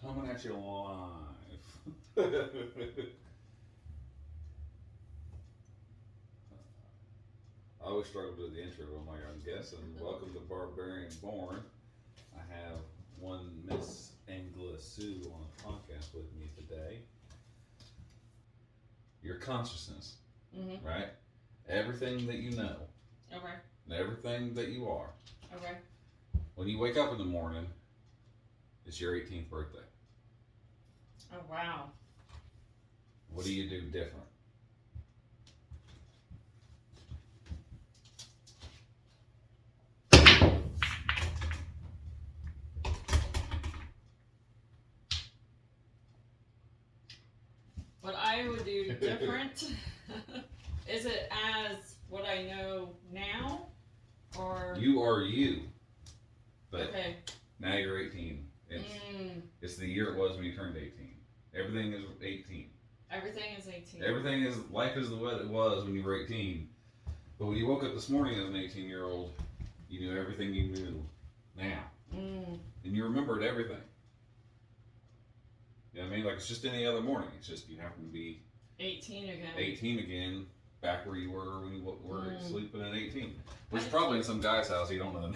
Coming at you live. I always struggle with the intro. I'm like, I'm guessing. Welcome to Barbarian Born. I have one Miss Angela Sue on the podcast with me today. Your consciousness, right? Everything that you know. Okay. Everything that you are. Okay. When you wake up in the morning, it's your 18th birthday. Oh, wow. What do you do different? What I would do different, is it as what I know now, or? You are you, but okay. Now you're 18. It's the year it was when you turned 18. Everything is 18. Everything is 18. Everything is, life is what it was when you were 18. But when you woke up this morning as an 18-year-old, you knew everything you knew now. And you remembered everything. You know what I mean? Like, it's just any other morning. It's just you happen to be 18 again. 18 again, back where you were when you were sleeping at 18. Which is probably in some guy's house you don't know.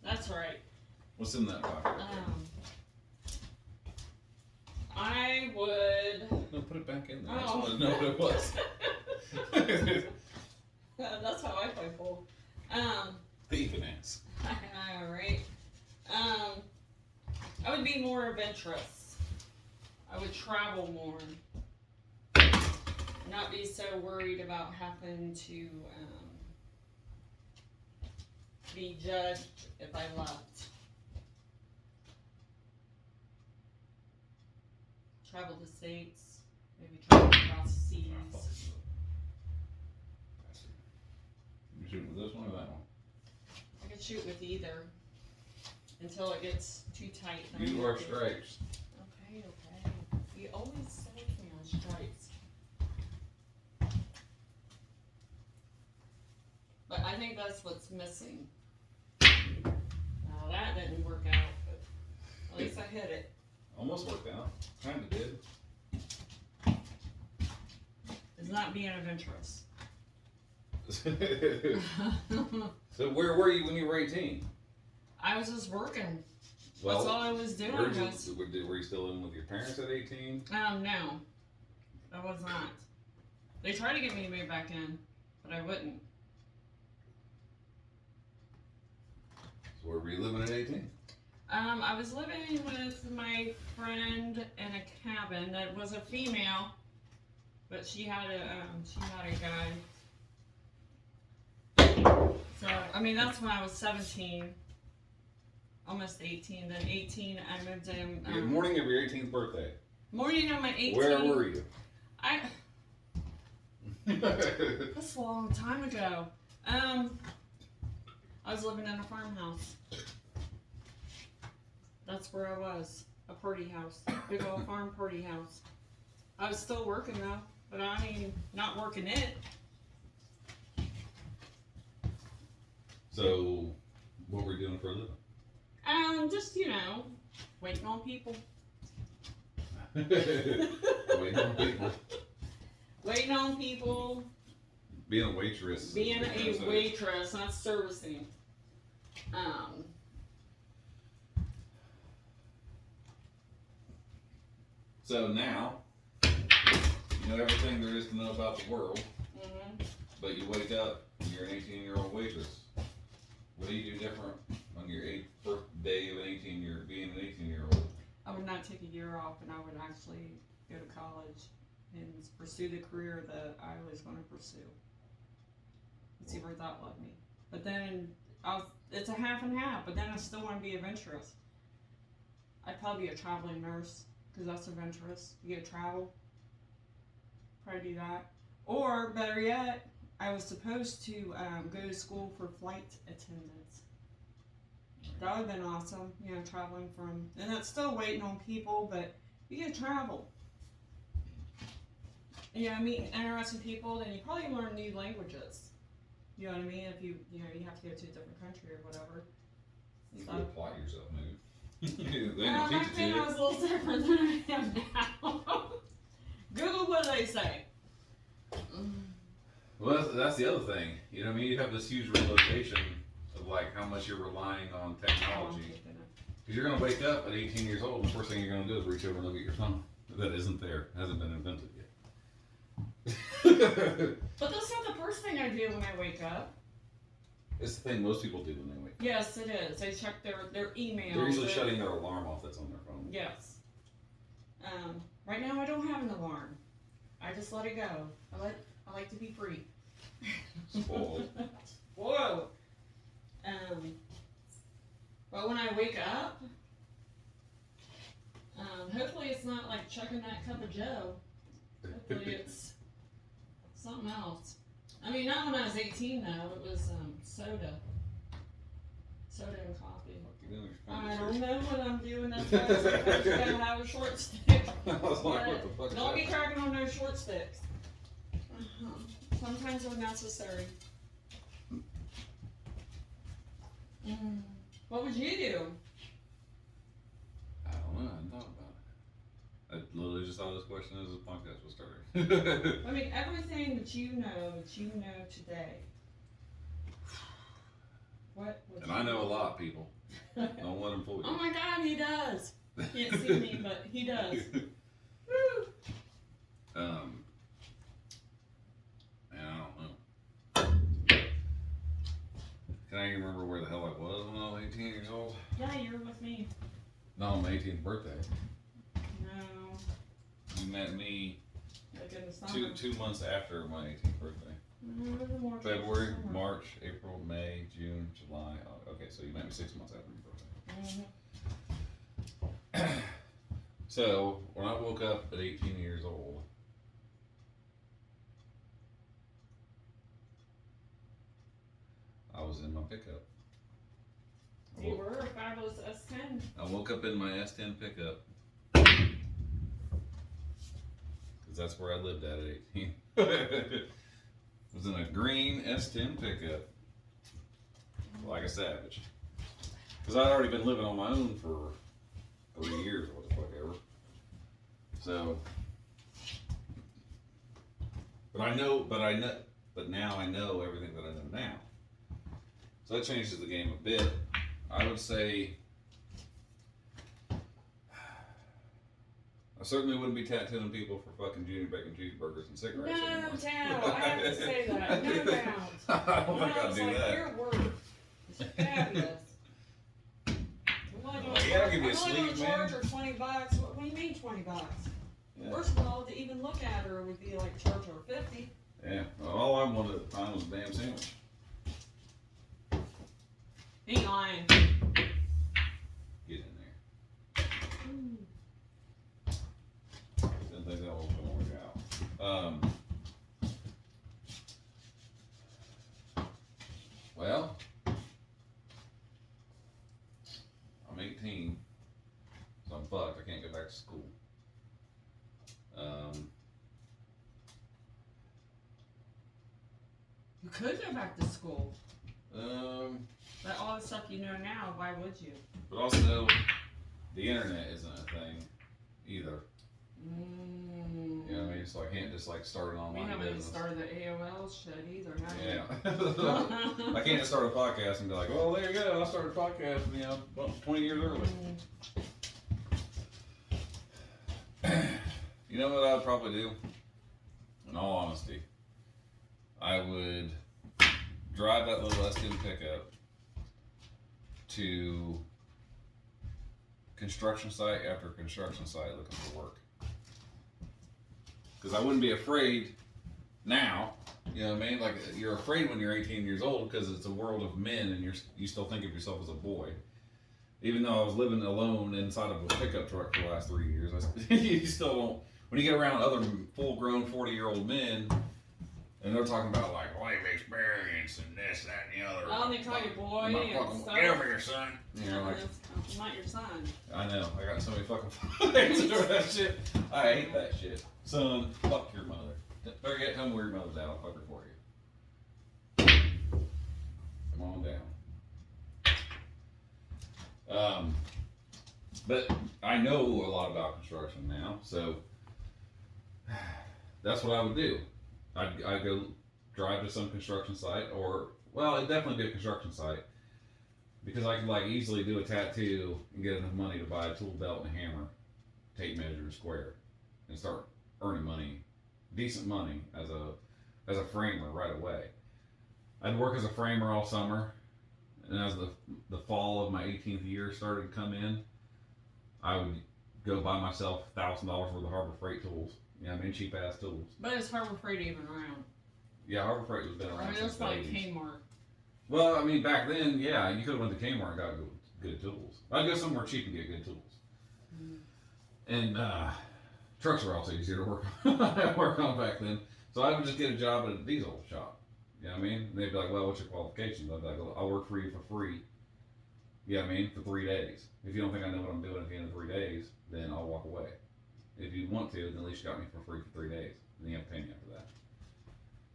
That's right. What's in that pocket? I would. No, put it back in there. I just wanted to know what it was. That's how I play pool. Thieving ass. I know, right? I would be more adventurous. I would travel more. Not be so worried about having to be judged if I left. Travel the states, maybe travel across the seas. You shooting with this one or that one? I could shoot with either until it gets too tight. You are stripes. Okay. You always say me on stripes. But I think that's what's missing. Now that didn't work out, but at least I hit it. Almost worked out. Kind of did. It's not being adventurous. So where were you when you were 18? I was just working. Well, that's all I was doing. Were you still living with your parents at 18? No, I was not. They tried to get me to move back in, but I wouldn't. So where were you living at 18? I was living with my friend in a cabin that was a female, but she had a guy. So I mean that's when I was 17, almost 18. Then 18, I moved in. The morning of your 18th birthday. Morning of my 18th. Where were you? That's a long time ago. I was living in a farmhouse. That's where I was. A party house. Big old farm party house. I was still working though, but I mean, not working it. So, what were you doing for a living? Just, waiting on people. Waiting on people. Waiting on people. Being a waitress. Being a waitress, not servicing. So now, you know everything there is to know about the world, but you wake up and you're an 18-year-old waitress. What do you do different on your first day of being an 18-year-old? I would not take a year off, and I would actually go to college and pursue the career that I was going to pursue. And see where that led me. But then, it's a half and half, but then I still want to be adventurous. I'd probably be a traveling nurse. Because that's adventurous. You get to travel. Probably do that. Or, better yet, I was supposed to go to school for flight attendants. That would have been awesome. Traveling from... And that's still waiting on people, but you get to travel. Meeting interesting people, then you probably learn new languages. You know what I mean? If you have to go to a different country or whatever. You could apply yourself, maybe. They don't teach back it to then I you. was a little different than I am now. Google what they say. Well, that's the other thing. You know what I mean? You have this huge realization of like how much you're relying on technology. Because you're going to wake up at 18 years old and the first thing you're going to do is reach over and look at your phone. That isn't there. Hasn't been invented yet. But that's not the first thing I do when I wake up. It's the thing most people do when they wake up. Yes, it is. They check their email. They're usually shutting their alarm off that's on their phone. Yes. Right now I don't have an alarm. I just let it go. I like to be free. Spoiled. Whoa. But when I wake up, hopefully it's not like chugging that cup of Joe. Hopefully it's something else. I mean, not when I was 18 though. It was soda. Soda and coffee. I don't know what I'm doing. That's why I was like, I gotta have a short stick. I was like, what the fuck is Don't be that? cracking on those short sticks. Sometimes they're necessary. What would you do? I don't know. I hadn't thought about it. I literally just thought this question as the podcast was started. I mean, everything that you know today. What would And you I know a do? lot, people. Don't let him fool you. Oh my God, he does. Can't see me, but he does. Woo. Man, I don't know. Can I even remember where the hell I was when I was 18 years old? Yeah, you're with me. No, my 18th birthday. No. You met me Like in the summer. two months after my 18th birthday. More February, summer. March, April, May, June, July. Okay, so you met me 6 months after my birthday. So when I woke up at 18 years old, I was in my pickup. You were a fabulous S10. I woke up in my S10 pickup. Because that's where I lived at 18. Was in a green S10 pickup. Like a savage. Because I'd already been living on my own for 3 years or what the fuck ever. So. But now I know everything that I know now. So that changes the game a bit. I would say I certainly wouldn't be tattooing people for fucking junior bacon cheeseburgers and cigarettes No anymore. doubt. I have to say that. No doubt. I don't think I I'd was do like, that. your work is fabulous. Yeah, I'll give you a I'm only sleeve, gonna charge man. her $20. What do you mean $20? Yeah. First of all, to even look at her would be like charge her $50. Yeah. Well, all I wanted at the time was a damn sandwich. Ain't lying. Get in there. Didn't think that was gonna work out. Well, I'm 18, so I'm fucked. I can't go back to school. You could go back to school. But all the stuff you know now, why would you? But also, the internet isn't a thing either. You know what I mean? So I can't just like start an We online haven't even business. started the AOL shit either, have we? Yeah. I can't just start a podcast and be like, well, there you go. I started a podcast, you know, about 20 years early. You know what I'd probably do? In all honesty, I would drive that little S10 pickup to construction site after construction site looking for work. Because I wouldn't be afraid now, you know what I mean? Like, you're afraid when you're 18 years old because it's a world of men and you still think of yourself as a boy. Even though I was living alone inside of a pickup truck for the last 3 years, you still don't. When you get around other full-grown 40-year-old men, and they're talking about like life experience and this, that, and the other. Oh, they call you boy I'm not and fucking stuff. get over here, son. You know, like, I'm not your son. I know. I got so many fucking fights over that shit. I hate that shit. Son, fuck your mother. Better get home where your mother's at. I'll fuck her for you. Come on down. But I know a lot about construction now, so that's what I would do. I'd go drive to some construction site, or, well, it'd definitely be a construction site, because I could like easily do a tattoo and get enough money to buy a tool belt and a hammer, tape measure and square, and start earning money, decent money as a framer right away. I'd work as a framer all summer, and as the fall of my 18th year started to come in, I would go buy myself $1,000 worth of Harbor Freight tools. You know what I mean? Cheap ass tools. But is Harbor Freight even around? Yeah, Harbor Freight was been I around mean, since it's the like 80s. Kmart. Well, I mean, back then, yeah, you could have went to Kmart and got good tools. I'd go somewhere cheap and get good tools. And trucks were also easier to work on back then. So I would just get a job at a diesel shop. You know what I mean? And they'd be like, well, what's your qualifications? I'd be like, I'll work for you for free. You know what I mean? For 3 days. If you don't think I know what I'm doing at the end of 3 days, then I'll walk away. If you want to, then at least you got me for free for 3 days. Then you have to pay me after that.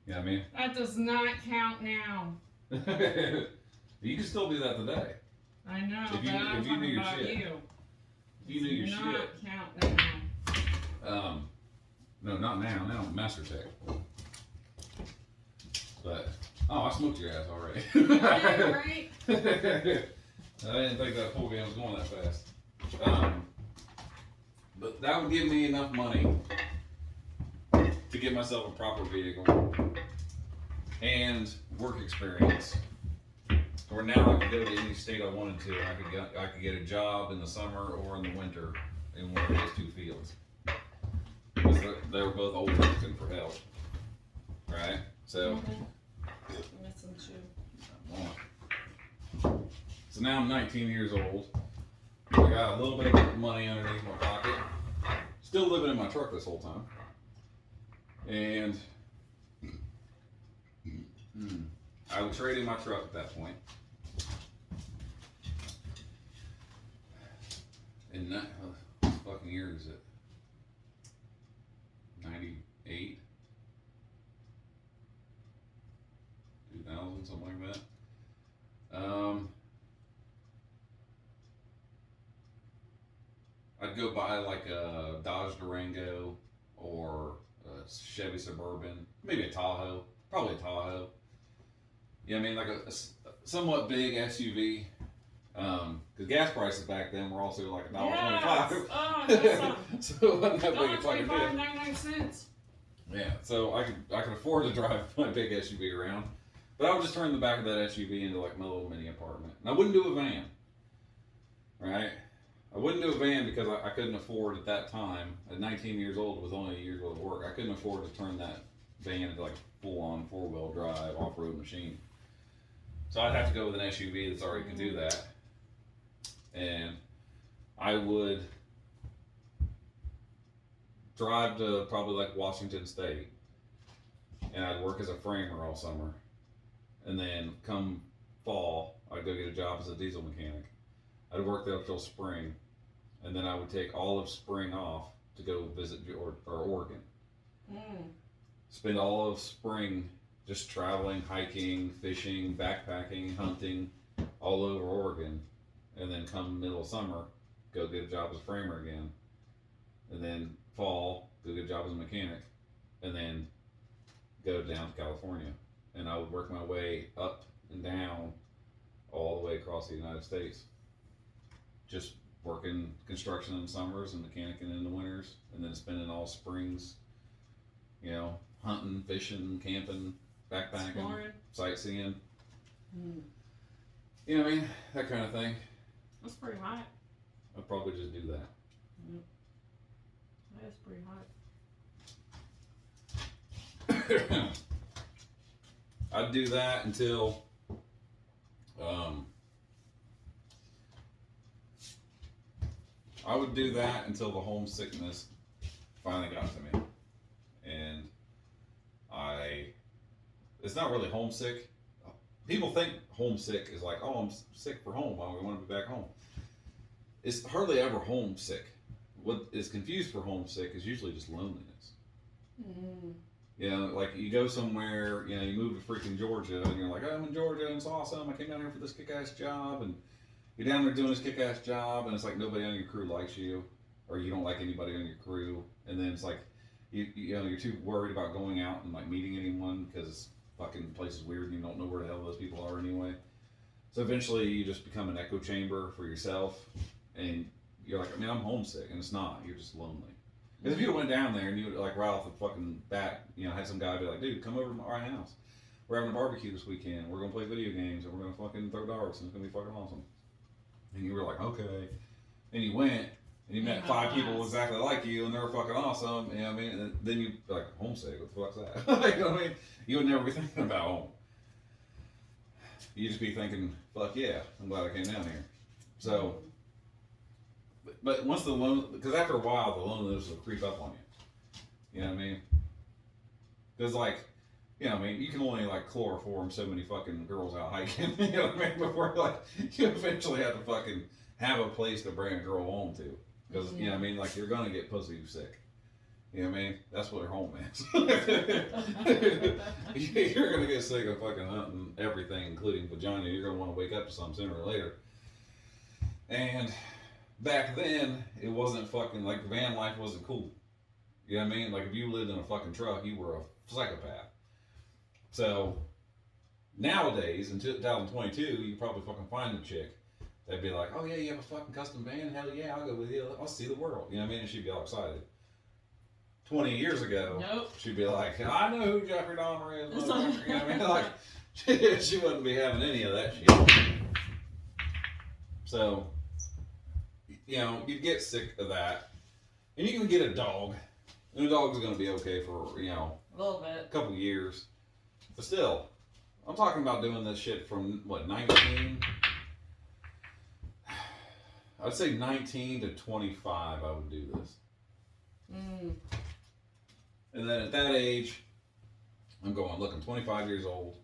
You know what I mean? That does not count now. You can still do that today. I know, If you- but I'm if you knew talking your about shit. you. You knew your Does not shit. count now. No, not now. Now I'm Master Tech. But I smoked your ass already. Yeah, right? I didn't think that pool game was going that fast. But that would give me enough money to get myself a proper vehicle and work experience, where now I could go to any state I wanted to. I could get a job in the summer or in the winter in one of those two fields. Because they were both old looking for help, right? So. Missing shoe. So now I'm 19 years old. I got a little bit of money underneath my pocket. Still living in my truck this whole time. And I would trade in my truck at that point. And what fucking year is it? 98? 2000, something like that. I'd go buy like a Dodge Durango or a Chevy Suburban, maybe a Tahoe, probably a Tahoe. Yeah, I mean like a somewhat big SUV. Because gas prices back then were also like $1.25. Oh, that's something. So it wasn't that big a fucking deal. $1.25.99. Yeah, so I could afford to drive my big SUV around, but I would just turn the back of that SUV into like my little mini apartment. And I wouldn't do a van, right? I wouldn't do a van because I couldn't afford at that time, at 19 years old with only a year's worth of work, I couldn't afford to turn that van into like a full-on 4-wheel drive off-road machine. So I'd have to go with an SUV that's already can do that. And I would drive to probably like Washington State, and I'd work as a framer all summer. And then come fall, I'd go get a job as a diesel mechanic. I'd work there till spring, and then I would take all of spring off to go visit Oregon. Spend all of spring just traveling, hiking, fishing, backpacking, hunting all over Oregon. And then come middle of summer, go get a job as a framer again. And then fall, go get a job as a mechanic. And then go down to California. And I would work my way up and down all the way across the United States. Just working construction in the summers and mechanicing in the winters. And then spending all springs, you know, hunting, fishing, camping, backpacking, Exploring. Sightseeing. You know what I mean? That kind of thing. That's pretty hot. I'd probably just do that. That's pretty hot. I'd do that until I would do that until the homesickness finally got to me. And it's not really homesick. People think homesick is like, oh, I'm sick for home. I want to be back home. It's hardly ever homesick. What is confused for homesick is usually just loneliness. You know, like you go somewhere, you know, you move to freaking Georgia, and you're like, oh, I'm in Georgia, and it's awesome. I came down here for this kick-ass job, and you're down there doing this kick-ass job, and it's like nobody on your crew likes you, or you don't like anybody on your crew, and then it's like you know you're too worried about going out and like meeting anyone because fucking place is weird and you don't know where the hell those people are anyway. So eventually you just become an echo chamber for yourself, and you're like, I mean, I'm homesick, and it's not. You're just lonely. Because if you went down there and you like right off the fucking bat, you know, had some guy be like, dude, come over to our house. We're having a barbecue this weekend. We're gonna play video games and we're gonna fucking throw darts and it's gonna be fucking awesome. And you were like, okay. And you went and you met 5 people exactly like you and they were fucking awesome. You know what I mean? And then you like, homesick, what the fuck's that? You know what I mean? You would never be thinking about home. You'd just be thinking, fuck yeah, I'm glad I came down here. So, but once the because after a while, the loneliness will creep up on you. You know what I mean? Because like, you know, I mean, you can only like chloroform so many fucking girls out hiking. You know what I mean? Before like you eventually have to fucking have a place to bring a girl home to. Because you know what I mean, like you're gonna get pussy sick. You know what I mean? That's what her home is. You're gonna get sick of fucking hunting everything, including vagina. You're gonna want to wake up to something sooner or later. And back then, it wasn't fucking like van life wasn't cool. You know what I mean? Like if you lived in a fucking truck, you were a psychopath. So nowadays, in 2022, you probably fucking find a chick that'd be like, oh yeah, you have a fucking custom van? Hell yeah, I'll go with you. I'll see the world. You know what I mean? And she'd be all excited. 20 years ago, nope. She'd be like, I know who Jeffrey Dahmer is. You know what I mean? Like, she wouldn't be having any of that shit. So, you know, you'd get sick of that. And you can get a dog. And a dog's going to be okay for, you know, a little bit. A couple years. But still, I'm talking about doing this shit from, what, 19? I'd say 19 to 25 I would do this. And then at that age, I'm going, look, I'm 25 years old.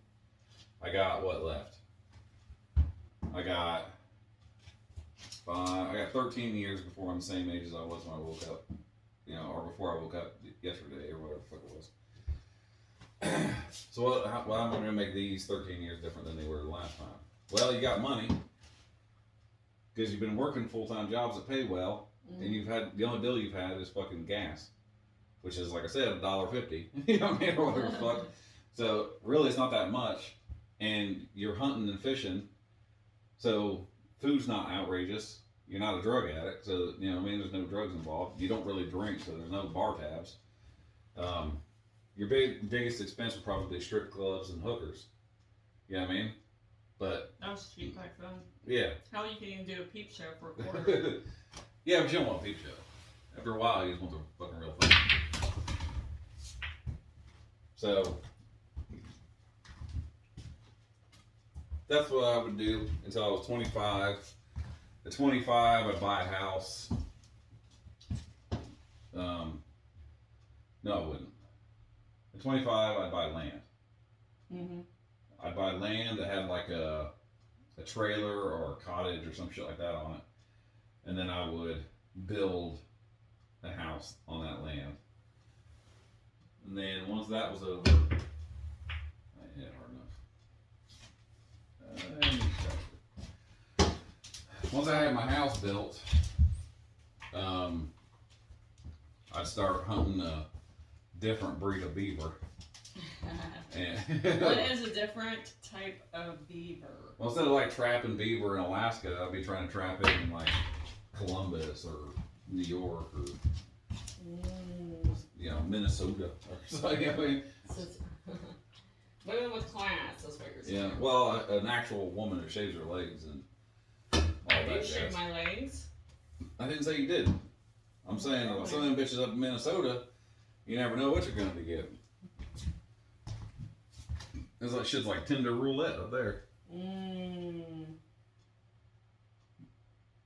I got what left? I got 13 years before I'm the same age as I was when I woke up. You know, or before I woke up yesterday or whatever the fuck it was. So what am I going to make these 13 years different than they were the last time? Well, you got money. Because you've been working full-time jobs that pay well. And you've had, the only bill you've had is fucking gas. Which is, like I said, $1.50. You know what I mean? Or whatever the fuck. So, really, it's not that much. And you're hunting and fishing. So, food's not outrageous. You're not a drug addict. So, you know what I mean? There's no drugs involved. You don't really drink, so there's no bar tabs. Your biggest expense would probably be strip clubs and hookers. You know what I mean? But that was cheap back then. Yeah. Hell, you can even do a peep show for a quarter. Yeah, but you don't want a peep show. After a while, you just want the fucking real thing. So, that's what I would do until I was 25. At 25, I'd buy a house. No, I wouldn't. At 25, I'd buy land. I'd buy land that had like a trailer or a cottage or some shit like that on it. And then I would build a house on that land. And then once that was over, I hit hard enough. Once I had my house built, I'd start hunting a different breed of beaver. What is a different type of beaver? Well, instead of like trapping beaver in Alaska, I'd be trying to trap it in like Columbus or New York or you know, Minnesota or something. I mean, women with class, that's what you're saying. Yeah, well, an actual woman who shaves her legs and all that. I do shave my legs. I didn't say you did. I'm saying some of them bitches up in Minnesota, you never know what you're going to be getting. It's like shit's like Tinder roulette up there.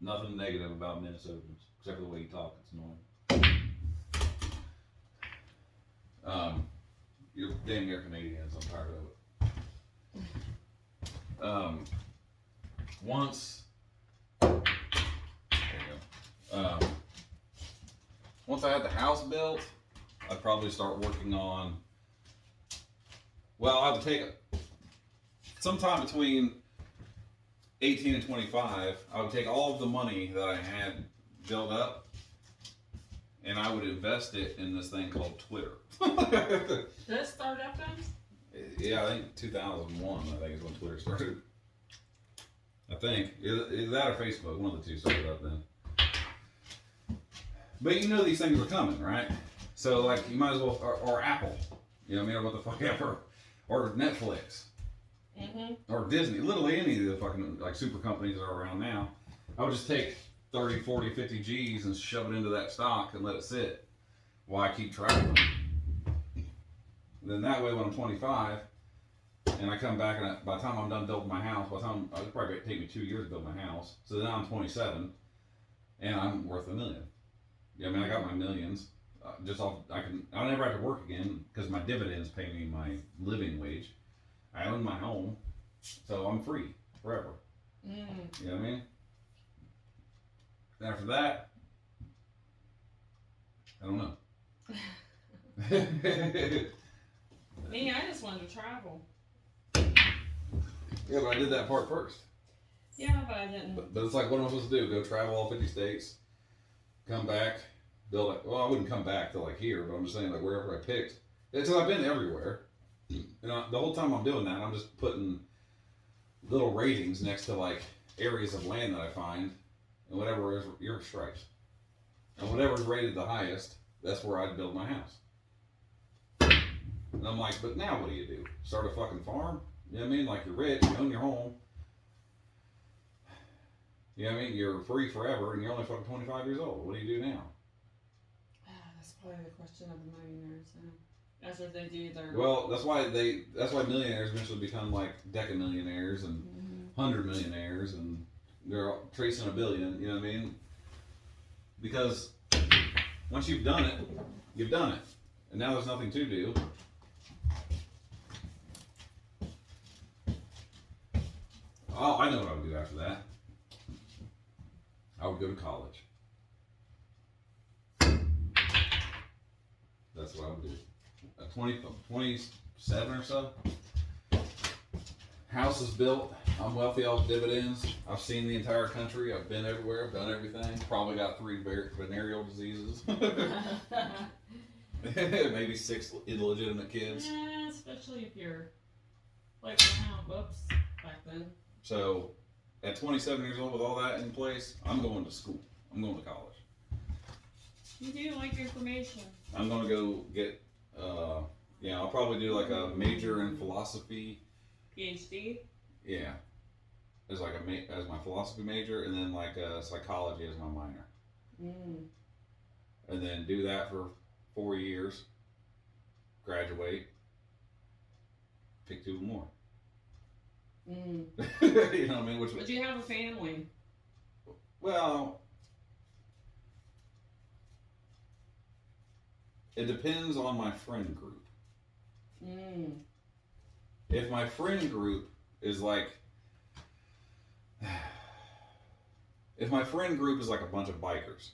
Nothing negative about Minnesotans, except for the way you talk. It's annoying. You're damn near Canadians. I'm tired of it. Once, there you go. Once I had the house built, I'd probably start working on. Well, I would take sometime between 18 and 25, I would take all of the money that I had built up and I would invest it in this thing called Twitter. Did it start up then? Yeah, I think 2001, I think is when Twitter started. I think. Either that or Facebook, one of the two started up then. But you know these things are coming, right? So, like, you might as well, or Apple, you know what I mean, or what the fuck ever, or Netflix, or Disney, literally any of the fucking, like, super companies that are around now. I would just take 30, 40, 50 G's and shove it into that stock and let it sit while I keep traveling. And then that way, when I'm 25, and I come back, and by the time I'm done building my house, it'll probably take me 2 years to build my house. So then I'm 27, and I'm worth $1 million. Yeah, I mean, I got my millions. I'll never have to work again because my dividends pay me my living wage. I own my home, so I'm free forever. You know what I mean? After that, I don't know. Me, I just wanted to travel. Yeah, but I did that part first. Yeah, but I didn't. But it's like, what am I supposed to do? Go travel all 50 states, come back, build it. Well, I wouldn't come back to like here, but I'm just saying like wherever I picked. Because I've been everywhere. You know, the whole time I'm doing that, I'm just putting little ratings next to like areas of land that I find, and whatever is your stripes, and whatever's rated the highest, that's where I'd build my house. And I'm like, but now what do? Start a fucking farm? You know what I mean? Like you're rich, you own your home. You know what I mean? You're free forever, and you're only fucking 25 years old. What do you do now? That's probably the question of the millionaires. That's what they do. Well, that's why millionaires eventually become like decamillionaires and 100 millionaires, and they're tracing $1 billion. You know what I mean? Because once you've done it, you've done it, and now there's nothing to do. Oh, I know what I would do after that. I would go to college. That's what I would do. At 27 or so. House is built. I'm wealthy off dividends. I've seen the entire country. I've been everywhere. I've done everything. Probably got 3 venereal diseases. Maybe 6 illegitimate kids. Yeah, especially if you're like, whoops, back then. So, at 27 years old with all that in place, I'm going to school. I'm going to college. You do like information. I'm going to go get, I'll probably do like a major in philosophy. PhD? Yeah. As like as my philosophy major, and then like psychology as my minor. And then do that for 4 years. Graduate. Pick 2 more. You know what I mean? But you have a family. Well, it depends on my friend group. If my friend group is like, if my friend group is like a bunch of bikers,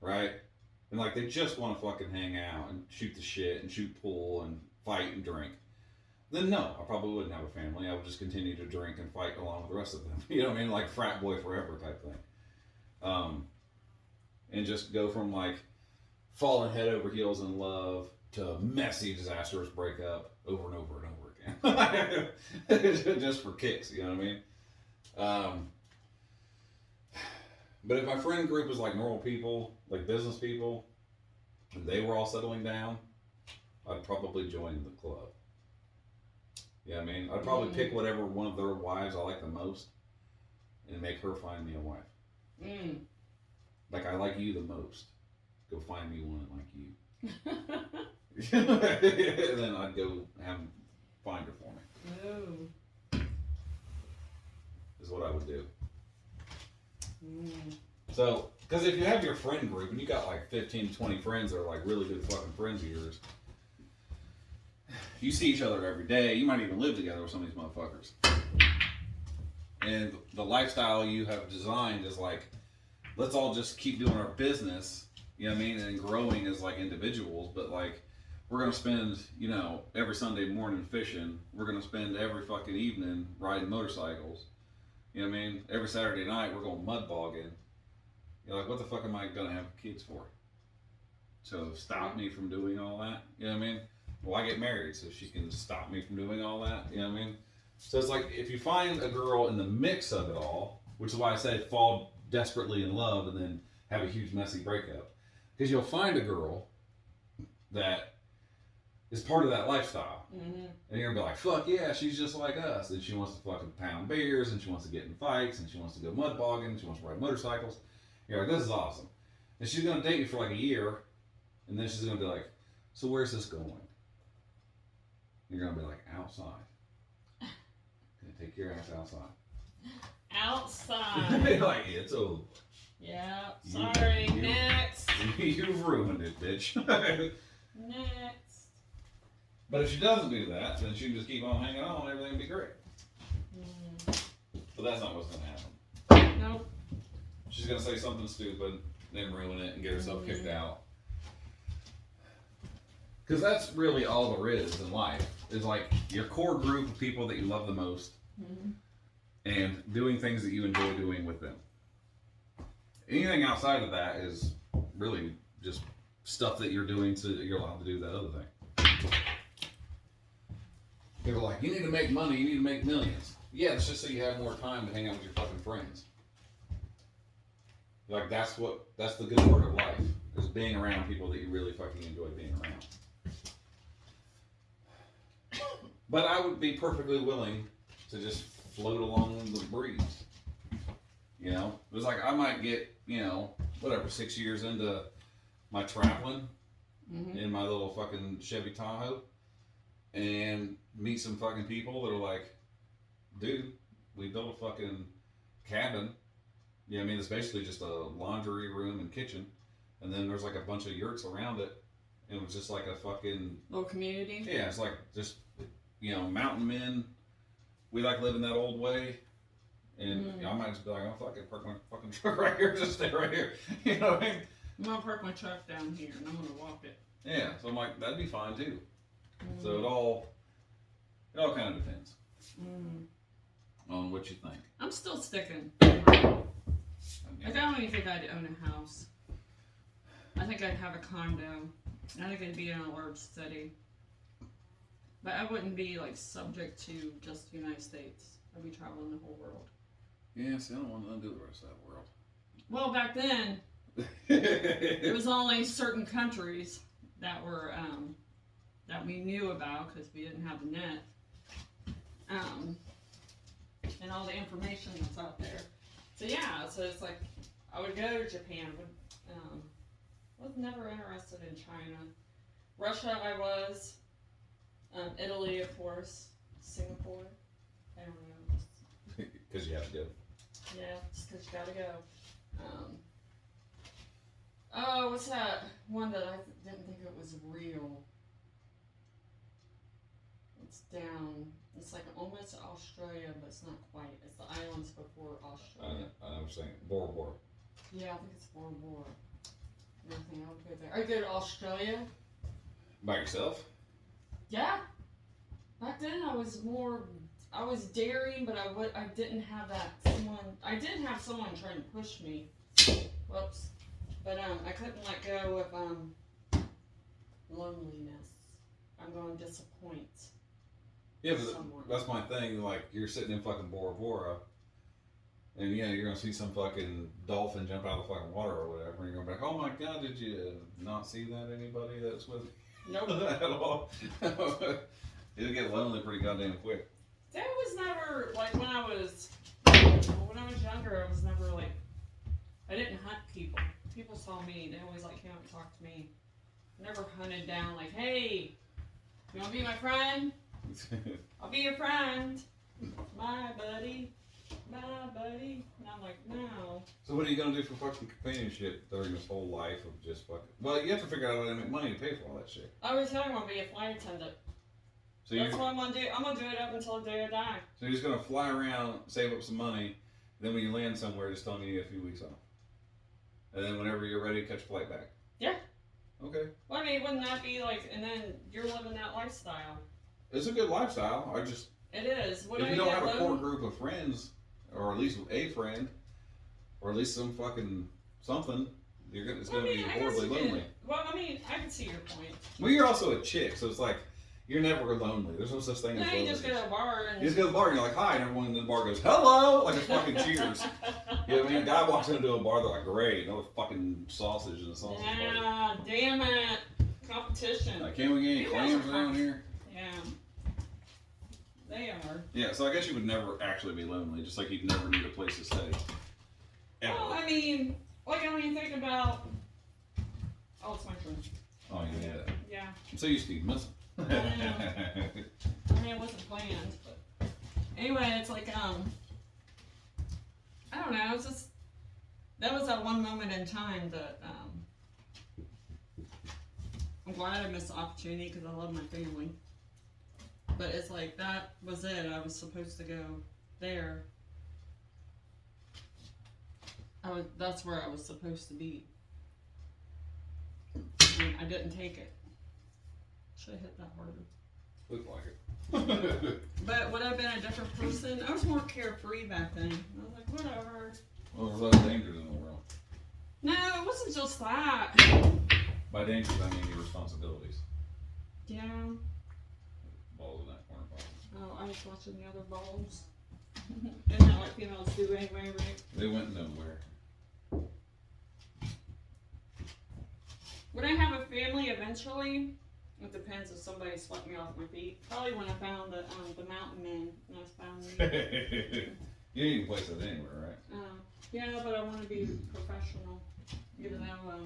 right? And like they just want to fucking hang out and shoot the shit and shoot pool and fight and drink. Then no, I probably wouldn't have a family. I would just continue to drink and fight along with the rest of them. You know what I mean? Like frat boy forever type thing. And just go from like falling head over heels in love to messy, disastrous breakup over and over and over again. Just for kicks, you know what I mean? But if my friend group is like normal people, like business people, and they were all settling down, I'd probably join the club. Yeah, I mean, I'd probably pick whatever one of their wives I like the most and make her find me a wife. Like, I like you the most. Go find me one like you. And then I'd go have them find her for me. Is what I would do. So, because if you have your friend group and you got like 15 to 20 friends that are like really good fucking friends of yours, you see each other every day. You might even live together with some of these motherfuckers. And the lifestyle you have designed is like, let's all just keep doing our business, you know what I mean, and growing as like individuals, but like, we're going to spend, you know, every Sunday morning fishing. We're going to spend every fucking evening riding motorcycles. You know what I mean? Every Saturday night we're going mud bogging. You're like, what the fuck am I gonna have kids for? So stop me from doing all that. You know what I mean? Well, I get married so she can stop me from doing all that. You know what I mean? So it's like if you find a girl in the mix of it all, which is why I said fall desperately in love and then have a huge messy breakup, because you'll find a girl that is part of that lifestyle. Mm-hmm. And you're gonna be like, fuck yeah, she's just like us. And she wants to fucking pound beers, and she wants to get in fights, and she wants to go mud bogging, and she wants to ride motorcycles. You're like, this is awesome. And she's gonna date you for like a year, and then she's gonna be like, so where's this going? And you're gonna be like, outside. Gonna take your ass outside. Outside. You're like, it's over. Yeah, sorry, next. You've ruined it, bitch. Next. But if she doesn't do that, then she can just keep on hanging on, and everything will be great. But that's not what's going to happen. Nope. She's going to say something stupid, then ruin it, and get herself kicked out. Because that's really all there is in life. Is like your core group of people that you love the most, and doing things that you enjoy doing with them. Anything outside of that is really just stuff that you're doing so that you're allowed to do that other thing. People are like, you need to make money, you need to make millions. Yeah, it's just so you have more time to hang out with your fucking friends. Like that's the good part of life, is being around people that you really fucking enjoy being around. But I would be perfectly willing to just float along the breeze. You know? It was like I might get, 6 years into my traveling in my little fucking Chevy Tahoe and meet some fucking people that are like, dude, we built a fucking cabin. You know what I mean? It's basically just a laundry room and kitchen. And then there's like a bunch of yurts around it. And it was just like a fucking... little community? Yeah, it's like just, mountain men. We like living that old way. And I might just be like, I'm fucking park my fucking truck right here, just stay right here. You know what I mean? I'm gonna park my truck down here and I'm gonna walk it. Yeah, so I'm like, that'd be fine too. So it all kind of depends on what you think. I'm still sticking. Like, I don't even think I'd own a house. I think I'd have a condo. I think I'd be in a large city. But I wouldn't be like subject to just the United States. I'd be traveling the whole world. Yeah, see, I don't want to undo the rest of that world. Well, back then, it was only certain countries that were that we knew about because we didn't have the net, and all the information that's out there. So yeah, so it's like I would go to Japan. Was never interested in China. Russia, I was. Italy, of course. Singapore. I don't know. Because you have to go. Yeah, just because you gotta go. Oh, what's that one that I didn't think it was real? It's down. It's like almost Australia, but it's not quite. It's the islands before Australia. I know what you're saying. Bora Bora. Yeah, I think it's Bora Bora. Nothing. I would go there. I'd go to Australia. By yourself? Yeah. Back then, I was daring, but I didn't have I did have someone trying to push me. Whoops. But I couldn't let go of loneliness. I'm going to disappoint. Yeah, but that's my thing. Like, you're sitting in fucking Bora Bora, and you're gonna see some fucking dolphin jump out of the fucking water or whatever, and you're gonna be like, oh my god, did you not see that? Anybody that's with Nope. at all? It'll get lonely pretty goddamn quick. That was never like when I was younger. I was never like I didn't hunt people. People saw me. They always like came up and talked to me. Never hunted down like, hey, you want to be my friend? I'll be your friend. My buddy. And I'm like, no. So what are you gonna do for fucking companionship during this whole life of just fucking? Well, you have to figure out how to make money to pay for all that shit. I was telling you I want to be a flight attendant. So that's what I'm gonna do. I'm gonna do it up until the day I die. So you're just gonna fly around, save up some money, then when you land somewhere, just tell me you need a few weeks off. And then whenever you're ready, catch a flight back. Yeah. Okay. Well, I mean, wouldn't that be like, and then you're living that lifestyle. It's a good lifestyle. It is. If you don't have a core group of friends or at least a friend, or at least some fucking something. It's gonna be horribly lonely. Well, I mean, I can see your point. Well, you're also a chick, so it's like you're never lonely. There's no such thing as No, lonely. you just go to a bar and you just go to the bar and you're like, hi, and everyone in the bar goes, hello, like it's fucking cheers. You know what I mean? A guy walks into a bar, they're like, great, another fucking sausage and a sausage party. Yeah, damn it. Competition. Like, can we get any clams around here? Yeah. They are. Yeah, so I guess you would never actually be lonely, just like you'd never need a place to stay. Ever. Well, I mean, like, I mean, think about. Oh, it's my turn. Oh, yeah. Yeah. I'm so used to you missing. I mean, it wasn't planned, but anyway, it's like, I don't know, it's just, that was that one moment in time that, I'm glad I missed the opportunity because I love my family. But it's like, that was it. I was supposed to go there. That's where I was supposed to be. And I didn't take it. Should have hit that harder. Looked like it. But would I have been a different person? I was more carefree back then. I was like, whatever. Well, there's other dangers in the world. No, it wasn't just that. By dangers, I mean your responsibilities. Yeah. Balls in that corner box. Oh, I was watching the other balls. Isn't that what females do anyway, right? They went nowhere. Would I have a family eventually? It depends if somebody swept me off my feet. Probably when I found the mountain men and I found me. You ain't place that anywhere, right? Yeah, but I want to be professional. Even though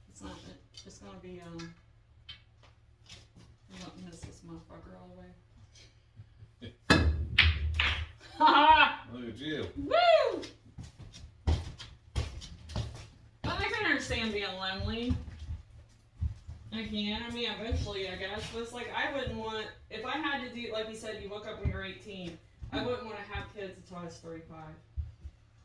it's not. It's gonna be I'm gonna miss this motherfucker all the way. Look at you. Woo! But I can understand being lonely. I can. I mean, eventually, I guess. But it's like, I wouldn't want, if I had to do, like you said, you woke up when you're 18, I wouldn't want to have kids until I was 35.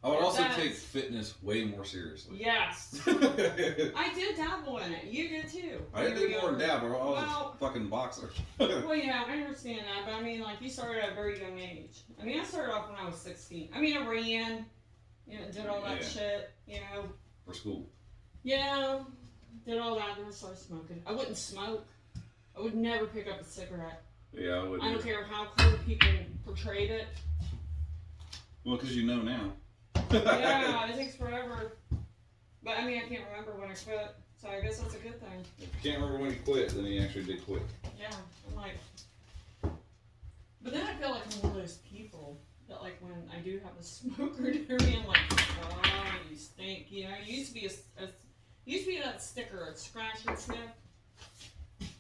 I would also take fitness way more seriously. Yes. I did dabble in it. You did too. I didn't do more than dabble. I was a fucking boxer. Well, yeah, I understand that. But I mean, like, you started at a very young age. I mean, I started off when I was 16. I mean, I ran, you know, did all that shit, you know. For school. Yeah. Did all that, then I started smoking. I wouldn't smoke. I would never pick up a cigarette. Yeah, I wouldn't. I don't care how clever people portrayed it. Well, because you know now. Yeah, it takes forever. But I mean, I can't remember when I quit, so I guess that's a good thing. If you can't remember when he quit, then he actually did quit. Yeah, I'm like. But then I feel like I'm one of those people that, like, when I do have a smoker near me, I'm like, oh, you stink. You know, you used to be that sticker, a scratch and sniff.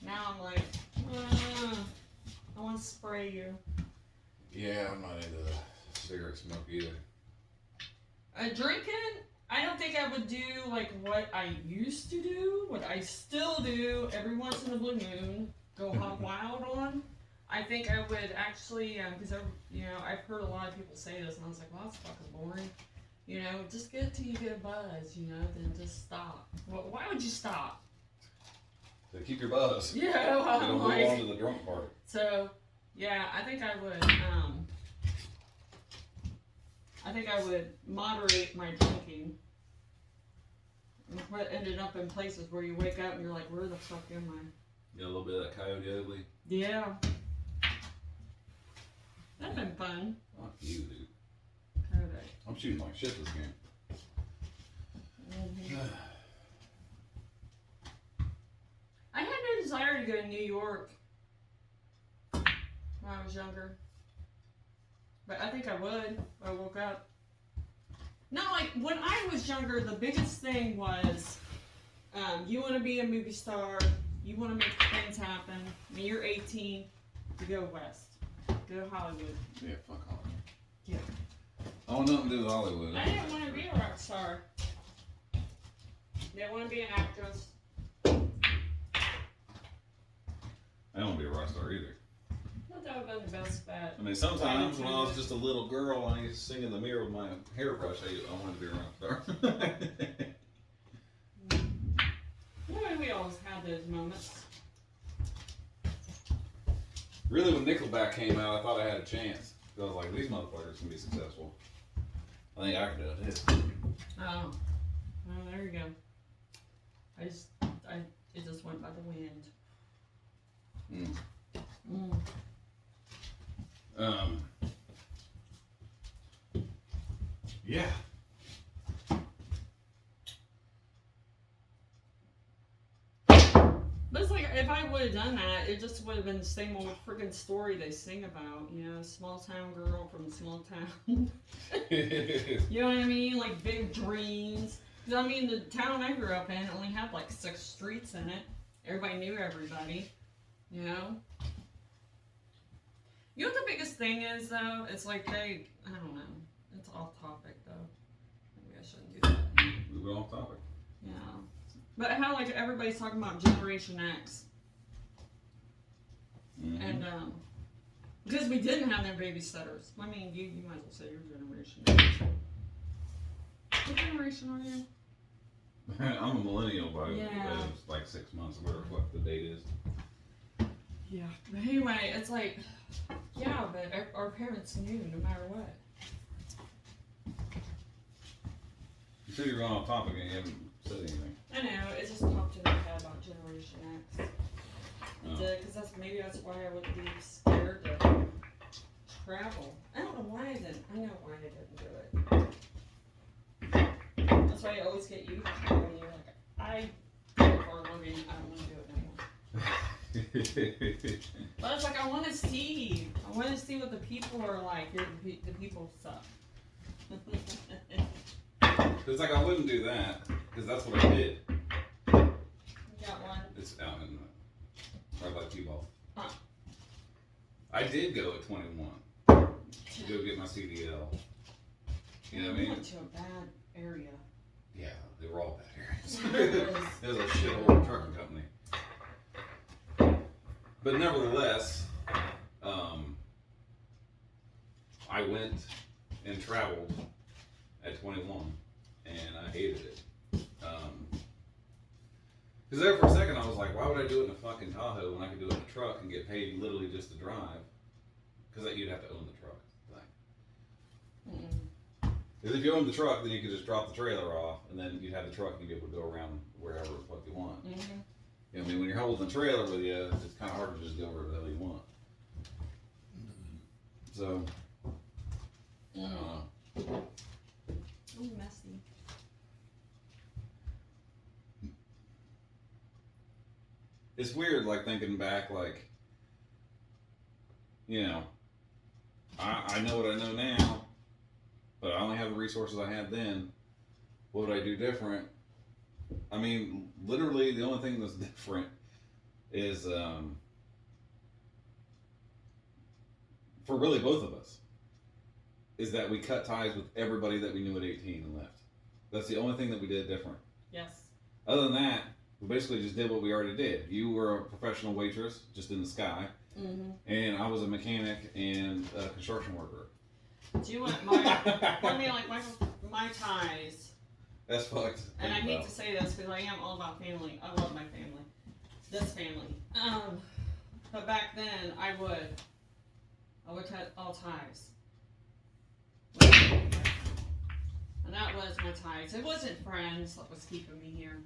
Now I'm like, I want to spray you. Yeah, I'm not into the cigarette smoke either. Drinking, I don't think I would do like what I used to do, what I still do every once in a blue moon, go hog wild on. I think I would actually, because I've heard a lot of people say this, and I was like, well, that's fucking boring. You know, just get it till you get a buzz, you know, then just stop. Well, why would you stop? To keep your buzz. Yeah, well, It'll move on to the drunk part. So, yeah, I think I would moderate my drinking. What ended up in places where you wake up and you're like, where the fuck am I? Got a little bit of that coyote ugly. Yeah. That'd been fun. Fuck you, dude. Coyote. I'm shooting like shit this game. Mm-hmm. I had no desire to go to New York when I was younger. But I think I would if I woke up. Not like, when I was younger, the biggest thing was you want to be a movie star, you want to make things happen. When you're 18, you go west. Go to Hollywood. Yeah, fuck Hollywood. Yeah. I want nothing to do with Hollywood. I didn't want to be a rock star. Didn't want to be an actress. I don't want to be a rock star either. Not that would have been the best bet. I mean, sometimes when I was just a little girl and I used to sing in the mirror with my hairbrush, I wanted to be a rock star. Well, we always had those moments. Really, when Nickelback came out, I thought I had a chance. I was like, these motherfuckers can be successful. I think I can do it too. Oh. Well, there you go. It just went by the wind. Yeah. But it's like, if I would have done that, it just would have been the same old freaking story they sing about, you know, small town girl from small town. You know what I mean? Like, big dreams. I mean, the town I grew up in only had like 6 streets in it. Everybody knew everybody, you know? You know what the biggest thing is, though? It's like I don't know. It's off topic, though. Maybe I shouldn't do that. Move it off topic. Yeah. But how, like, everybody's talking about Generation X. And, because we didn't have them babysitters. I mean, you might as well say your Generation X. What generation are you? I'm a millennial by Yeah. like 6 months, or whatever the fuck the date is. Yeah. But anyway, it's like, yeah, but our parents knew no matter what. You said you're going off topic and you haven't said anything. I know, it just popped in my head about Generation X. It did, because that's why I wouldn't be scared to travel. I don't know why I didn't. I know why I didn't do it. That's why you always get used to it when you're like, I do it for a living, I don't want to do it anymore. But it's like, I want to see what the people are like. The people suck. It's like I wouldn't do that, because that's what I did. You got one? It's out in right by T-ball. Huh. I did go at 21 to go get my CDL. You know what I mean? Went to a bad area. Yeah, they were all bad areas. It was a shithole trucking company. But nevertheless, I went and traveled at 21, and I hated it. Because there for a second I was like, why would I do it in a fucking Tahoe when I could do it in a truck and get paid literally just to drive? Because you'd have to own the truck. Because if you own the truck, then you could just drop the trailer off, and then you'd have the truck and you'd be able to go around wherever the fuck you want. You know what I mean? When you're holding the trailer with you, it's kind of hard to just go wherever the hell you want. So, I don't know. Oh, messy. It's weird, like, thinking back, like, you know, I know what I know now, but I only have the resources I had then. What would I do different? I mean, literally, the only thing that's different is, for really both of us, is that we cut ties with everybody that we knew at 18 and left. That's the only thing that we did different. Yes. Other than that, we basically just did what we already did. You were a professional waitress, just in the sky, and I was a mechanic and a construction worker. Do you want my ties? That's fucked. And I hate to say this because I am all about family. I love my family. This family. But back then, I would cut all ties. And that was my ties. It wasn't friends that was keeping me here.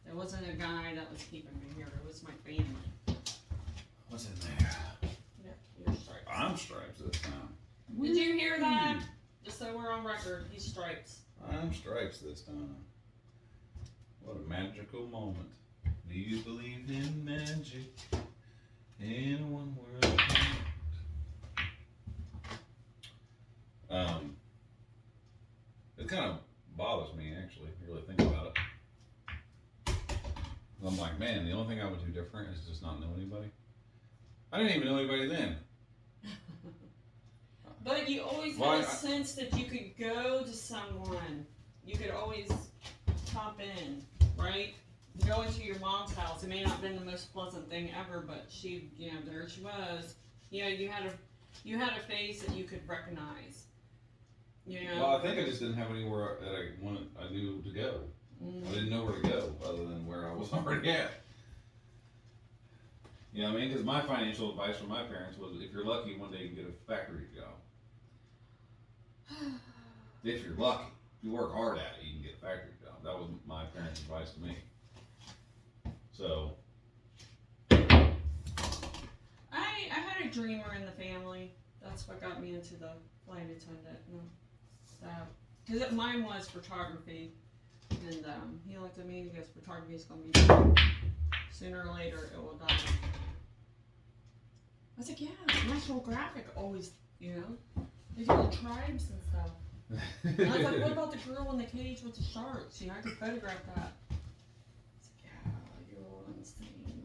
It wasn't a guy that was keeping me here. It was my family. What's in there? Yeah, you're stripes. I'm stripes this time. Did you hear that? Just so we're on record, he's stripes. I'm stripes this time. What a magical moment. Do you believe in magic? In one world. It kind of bothers me, actually, if you really think about it. I'm like, man, the only thing I would do different is just not know anybody. I didn't even know anybody then. But you always had a sense that you could go to someone. You could always pop in, right? Go into your mom's house. It may not have been the most pleasant thing ever, but she, you know, there she was. You know, you had a face that you could recognize. You know? Well, I think I just didn't have anywhere that I knew to go. I didn't know where to go other than where I was already at. You know what I mean? Because my financial advice from my parents was, if you're lucky, one day you can get a factory job. If you're lucky. If you work hard at it, you can get a factory job. That was my parents' advice to me. So. I had a dreamer in the family. That's what got me into the flight attendant. Because mine was photography. And he looked at me and he goes, photography is going to be done. Sooner or later, it will die. I was like, yeah, National Graphic always, you know, they do the tribes and stuff. And I was like, what about the girl in the cage with the sharks? You know, I could photograph that. I was like, yeah, you're insane.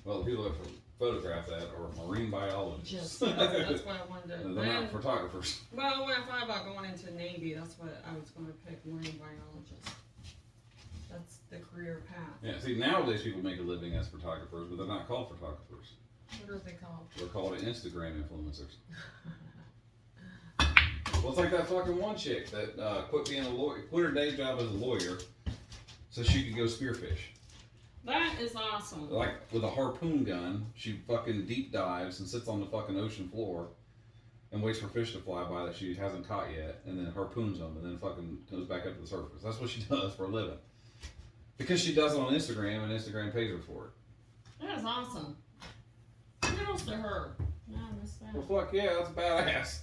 Well, the people that photograph that are marine biologists. That's what I wanted to do. They're not photographers. Well, when I thought about going into the Navy, that's what I was going to pick, marine biologist. That's the career path. Yeah, see, nowadays people make a living as photographers, but they're not called photographers. What are they called? They're called Instagram influencers. Well, it's like that fucking one chick that quit being a lawyer, quit her day job as a lawyer so she could go spearfish. That is awesome. Like with a harpoon gun, she fucking deep dives and sits on the fucking ocean floor and waits for fish to fly by that she hasn't caught yet, and then harpoons them, and then fucking goes back up to the surface. That's what she does for a living. Because she does it on Instagram, and Instagram pays her for it. That is awesome. Kudos to her. No, I missed that. Well, fuck yeah, that's badass.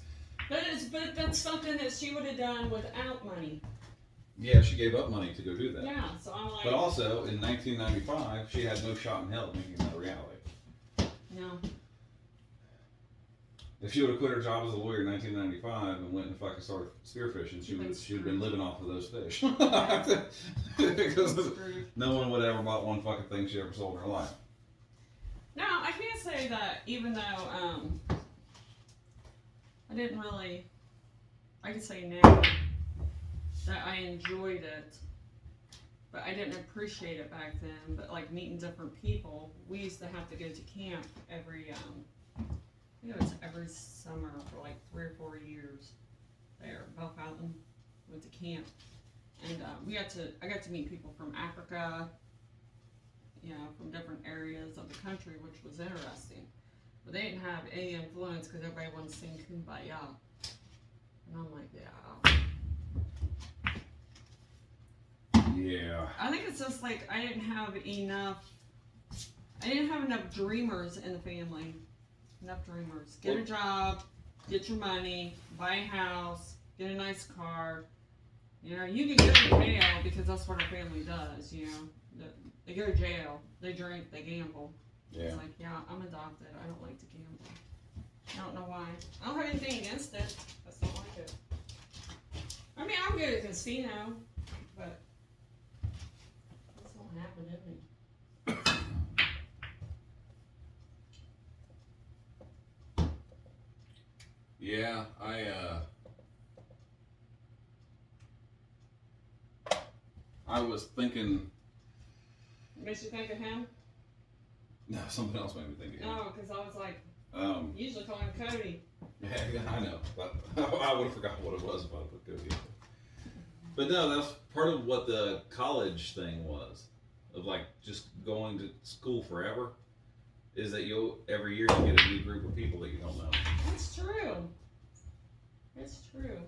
But that's something that she would have done without money. Yeah, she gave up money to go do that. Yeah, so I'm like. But also, in 1995, she had no shot in hell of making that a reality. No. If she would have quit her job as a lawyer in 1995 and went and fucking started spearfishing, she would have been living off of those fish. Because no one would ever bought one fucking thing she ever sold in her life. No, I can't say that, even though I didn't really. I can say now that I enjoyed it, but I didn't appreciate it back then. But like meeting different people, we used to have to go to camp every. I think it was every summer for like 3 or 4 years. There, Buff Island, went to camp, and I got to meet people from Africa, you know, from different areas of the country, which was interesting. But they didn't have any influence because everybody wanted to sing Kumbaya, and I'm like, yeah. Yeah. I think it's just like I didn't have enough dreamers in the family. Enough dreamers. Get a job, get your money, buy a house, get a nice car. You know, you can go to jail because that's what our family does, you know. They go to jail, they drink, they gamble. Yeah. It's like, yeah, I'm adopted. I don't like to gamble. I don't know why. I don't have anything against it. I just don't like it. I mean, I'm good at casino, but this don't happen to me. Yeah, I was thinking. Makes you think of him? No, something else made me think of him. No, because I was like, usually call him Cody. Yeah, I know, but I would have forgotten what it was if I put Cody in there. But no, that's part of what the college thing was, of like just going to school forever, is that every year you get a new group of people that you don't know. That's true. It's true.